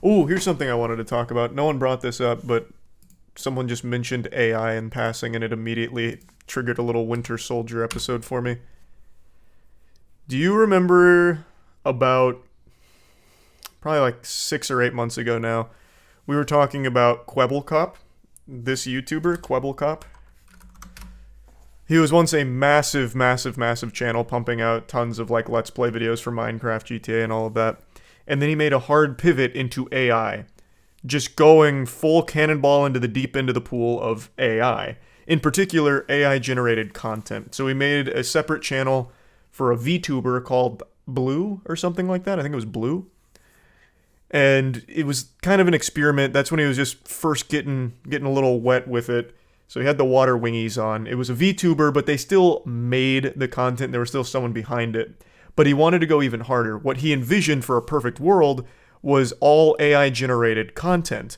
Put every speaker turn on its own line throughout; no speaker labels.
Oh, here's something I wanted to talk about. No one brought this up, but someone just mentioned AI in passing, and it immediately triggered a little Winter Soldier episode for me. Do you remember about probably like 6 or 8 months ago now, we were talking about Kwebbelkop, this YouTuber, Kwebbelkop? He was once a massive, massive, massive channel pumping out tons of like Let's Play videos for Minecraft, GTA, and all of that. And then he made a hard pivot into AI. Just going full cannonball into the deep end of the pool of AI. In particular, AI-generated content. So he made a separate channel for a VTuber called Blue or something like that. I think it was Blue. And it was kind of an experiment. That's when he was just first getting a little wet with it. So he had the water wingies on. It was a VTuber, but they still made the content. There was still someone behind it. But he wanted to go even harder. What he envisioned for a perfect world was all AI-generated content.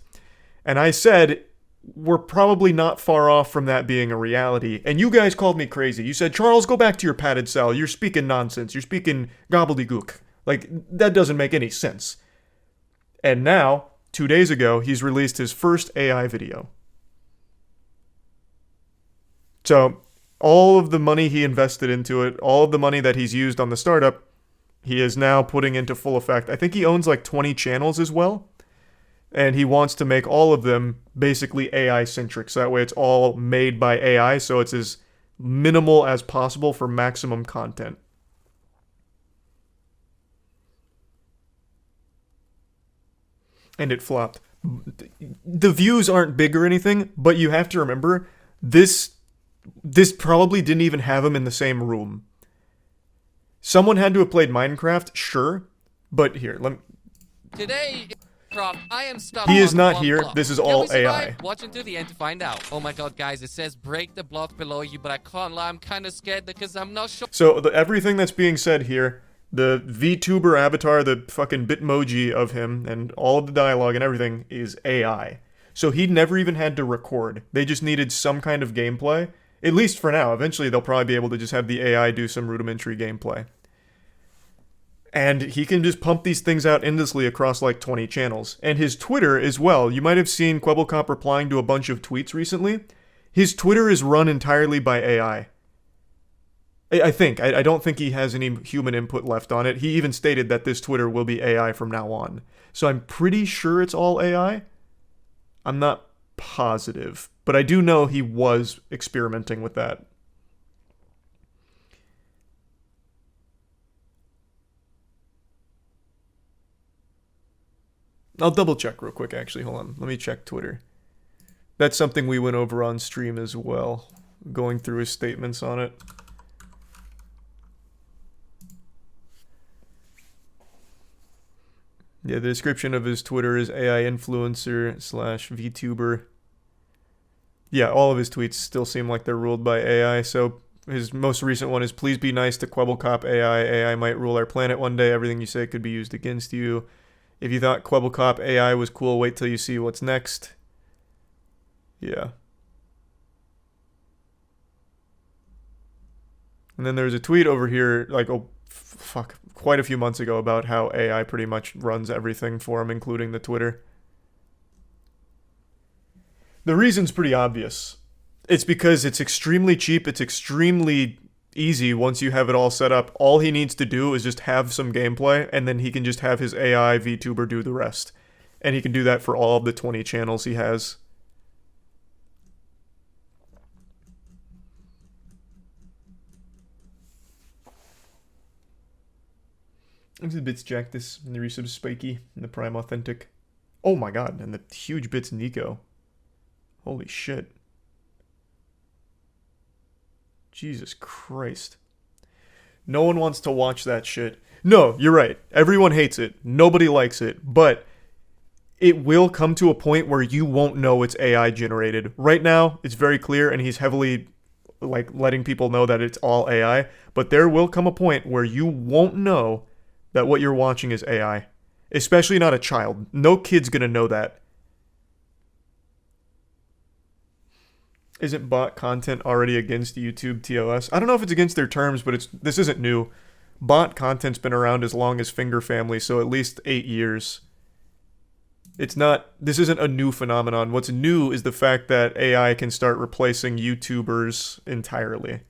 And I said, we're probably not far off from that being a reality. And you guys called me crazy. You said, Charles, go back to your padded cell. You're speaking nonsense. You're speaking gobbledygook. Like, that doesn't make any sense. And now, 2 days ago, he's released his first AI video. So, all of the money he invested into it, all of the money that he's used on the startup, he is now putting into full effect. I think he owns like 20 channels as well. And he wants to make all of them basically AI-centric. So that way it's all made by AI, so it's as minimal as possible for maximum content. And it flopped. The views aren't big or anything, but you have to remember, this probably didn't even have him in the same room. Someone had to have played Minecraft, sure, but here, let me...
Today, I am stuck.
He is
on
not
one
here.
block.
This is
Can
all
we survive?
AI.
Watch until the end to find out. Oh my god, guys, it says break the block below you, but I can't lie, I'm kind of scared because I'm not sure.
So everything that's being said here, the VTuber avatar, the fucking Bitmoji of him, and all of the dialogue and everything is AI. So he never even had to record. They just needed some kind of gameplay. At least for now. Eventually they'll probably be able to just have the AI do some rudimentary gameplay. And he can just pump these things out endlessly across like 20 channels. And his Twitter as well. You might have seen Kwebbelkop replying to a bunch of tweets recently. His Twitter is run entirely by AI. I think. I don't think he has any human input left on it. He even stated that this Twitter will be AI from now on. So I'm pretty sure it's all AI. I'm not positive. But I do know he was experimenting with that. I'll double check real quick, actually. Hold on. Let me check Twitter. That's something we went over on stream as well. Going through his statements on it. Yeah, the description of his Twitter is AI influencer / VTuber. Yeah, all of his tweets still seem like they're ruled by AI. So his most recent one is, please be nice to Kwebbelkop AI. AI might rule our planet one day. Everything you say could be used against you. If you thought Kwebbelkop AI was cool, wait till you see what's next. Yeah. And then there's a tweet over here, like, oh, fuck, quite a few months ago about how AI pretty much runs everything for him, including the Twitter. The reason's pretty obvious. It's because it's extremely cheap, it's extremely easy once you have it all set up. All he needs to do is just have some gameplay, and then he can just have his AI VTuber do the rest. And he can do that for all of the 20 channels he has. There's the bits Jactus, and the resub Spiky, and the Prime Authentic. Oh my god, and the huge bits Nico. Holy shit. Jesus Christ. No one wants to watch that shit. No, you're right. Everyone hates it. Nobody likes it. But it will come to a point where you won't know it's AI generated. Right now, it's very clear, and he's heavily like letting people know that it's all AI. But there will come a point where you won't know that what you're watching is AI. Especially not a child. No kid's gonna know that. Isn't bot content already against YouTube TOS? I don't know if it's against their terms, but this isn't new. Bot content's been around as long as Finger Family, so at least 8 years. It's not, this isn't a new phenomenon. What's new is the fact that AI can start replacing YouTubers entirely.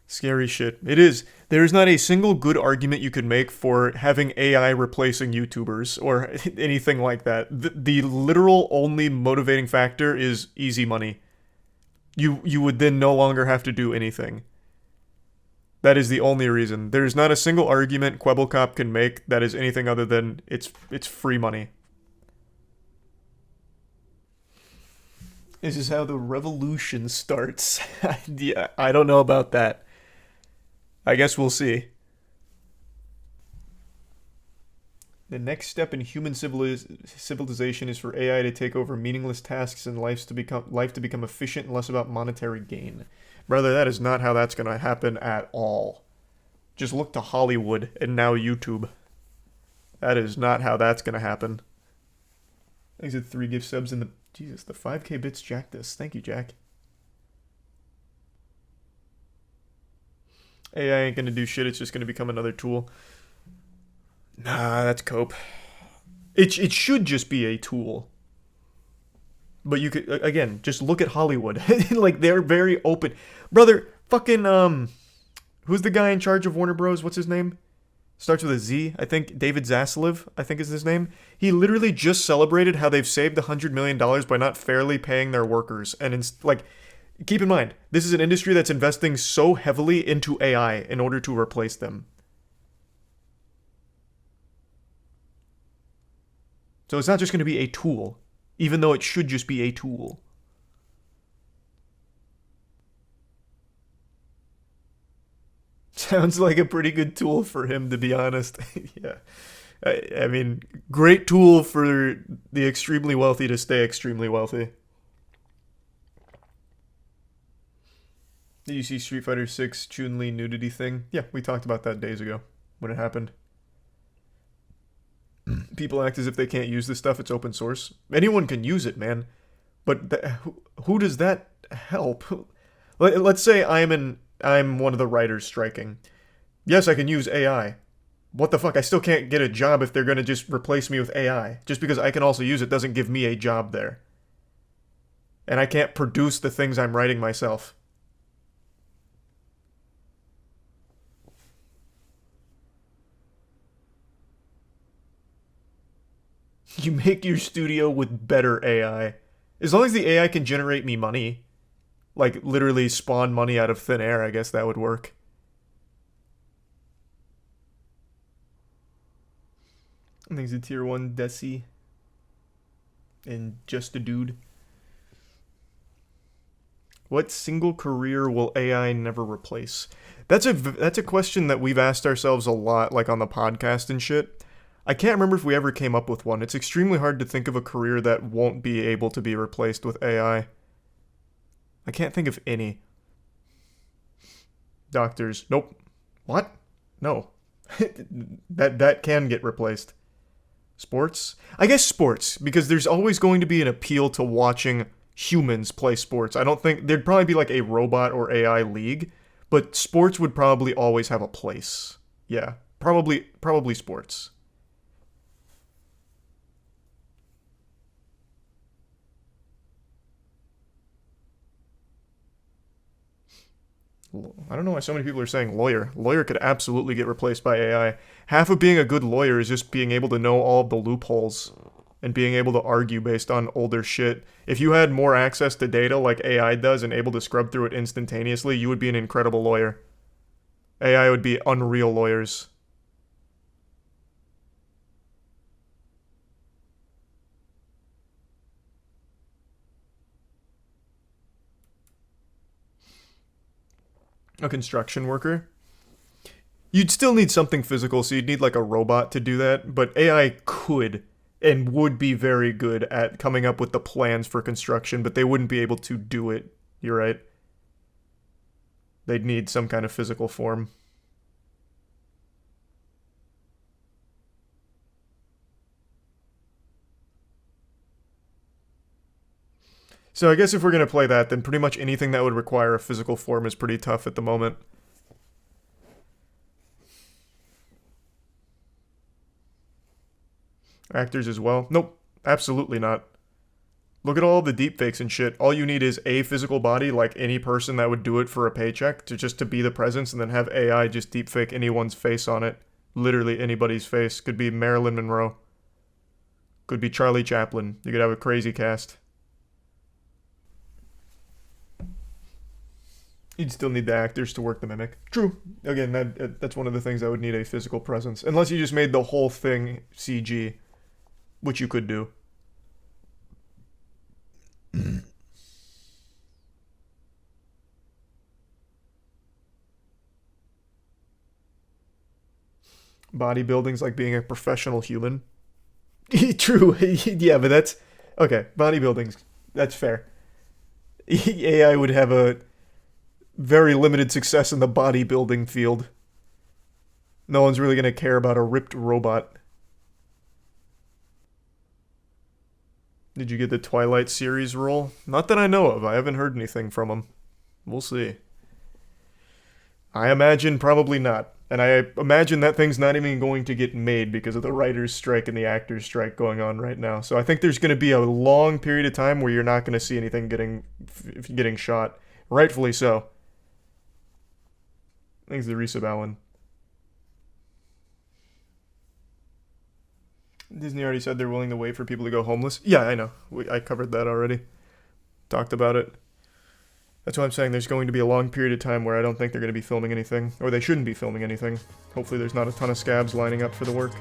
Scary shit. It is. There's not a single good argument you could make for having AI replacing YouTubers or anything like that. The literal only motivating factor is easy money. You would then no longer have to do anything. That is the only reason. There's not a single argument Kwebbelkop can make that is anything other than it's free money. This is how the revolution starts. Yeah, I don't know about that. I guess we'll see. The next step in human civilization is for AI to take over meaningless tasks and life to become efficient and less about monetary gain. Brother, that is not how that's going to happen at all. Just look to Hollywood and now YouTube. That is not how that's going to happen. Thanks for 3 gift subs in the... Jesus, the 5k bits jacked this. Thank you, Jack. AI ain't going to do shit. It's just going to become another tool. Nah, that's cope. It should just be a tool. But you could, again, just look at Hollywood. Like, they're very open. Brother, fucking, who's the guy in charge of Warner Bros? What's his name? Starts with a Z. I think David Zaslav, I think is his name. He literally just celebrated how they've saved $100 million by not fairly paying their workers. And it's like, keep in mind, this is an industry that's investing so heavily into AI in order to replace them. So it's not just going to be a tool, even though it should just be a tool. Sounds like a pretty good tool for him, to be honest. Yeah. I mean, great tool for the extremely wealthy to stay extremely wealthy. Did you see Street Fighter 6 Chun-Li nudity thing? Yeah, we talked about that days ago when it happened. People act as if they can't use this stuff. It's open source. Anyone can use it, man. But who does that help? Let's say I'm one of the writers striking. Yes, I can use AI. What the fuck? I still can't get a job if they're going to just replace me with AI. Just because I can also use it doesn't give me a job there. And I can't produce the things I'm writing myself. You make your studio with better AI. As long as the AI can generate me money, like literally spawn money out of thin air, I guess that would work. I think it's a tier 1 Desi. And just a dude. What single career will AI never replace? That's a question that we've asked ourselves a lot, like on the podcast and shit. I can't remember if we ever came up with one. It's extremely hard to think of a career that won't be able to be replaced with AI. I can't think of any. Doctors. Nope. What? No. that can get replaced. Sports? I guess sports, because there's always going to be an appeal to watching humans play sports. I don't think... There'd probably be like a robot or AI league, but sports would probably always have a place. Yeah. Probably sports. I don't know why so many people are saying lawyer. Lawyer could absolutely get replaced by AI. Half of being a good lawyer is just being able to know all of the loopholes and being able to argue based on older shit. If you had more access to data like AI does and able to scrub through it instantaneously, you would be an incredible lawyer. AI would be unreal lawyers. A construction worker? You'd still need something physical, so you'd need like a robot to do that, but AI could and would be very good at coming up with the plans for construction, but they wouldn't be able to do it. You're right. They'd need some kind of physical form. So I guess if we're going to play that, then pretty much anything that would require a physical form is pretty tough at the moment. Actors as well? Nope, absolutely not. Look at all the deepfakes and shit. All you need is a physical body, like any person that would do it for a paycheck, to be the presence, and then have AI just deepfake anyone's face on it. Literally anybody's face. Could be Marilyn Monroe. Could be Charlie Chaplin. You could have a crazy cast. You'd still need the actors to work the mimic. True. Again, that's one of the things I would need a physical presence. Unless you just made the whole thing CG, which you could do. Bodybuilding's like being a professional human. True. Yeah, but that's... Okay, bodybuilding's... That's fair. AI would have a very limited success in the bodybuilding field. No one's really going to care about a ripped robot. Did you get the Twilight series role? Not that I know of. I haven't heard anything from them. We'll see. I imagine probably not. And I imagine that thing's not even going to get made because of the writer's strike and the actor's strike going on right now. So I think there's going to be a long period of time where you're not going to see anything getting shot. Rightfully so. Thanks to Risa Allen. Disney already said they're willing to wait for people to go homeless. Yeah, I know. I covered that already. Talked about it. That's why I'm saying there's going to be a long period of time where I don't think they're going to be filming anything. Or they shouldn't be filming anything. Hopefully there's not a ton of scabs lining up for the work.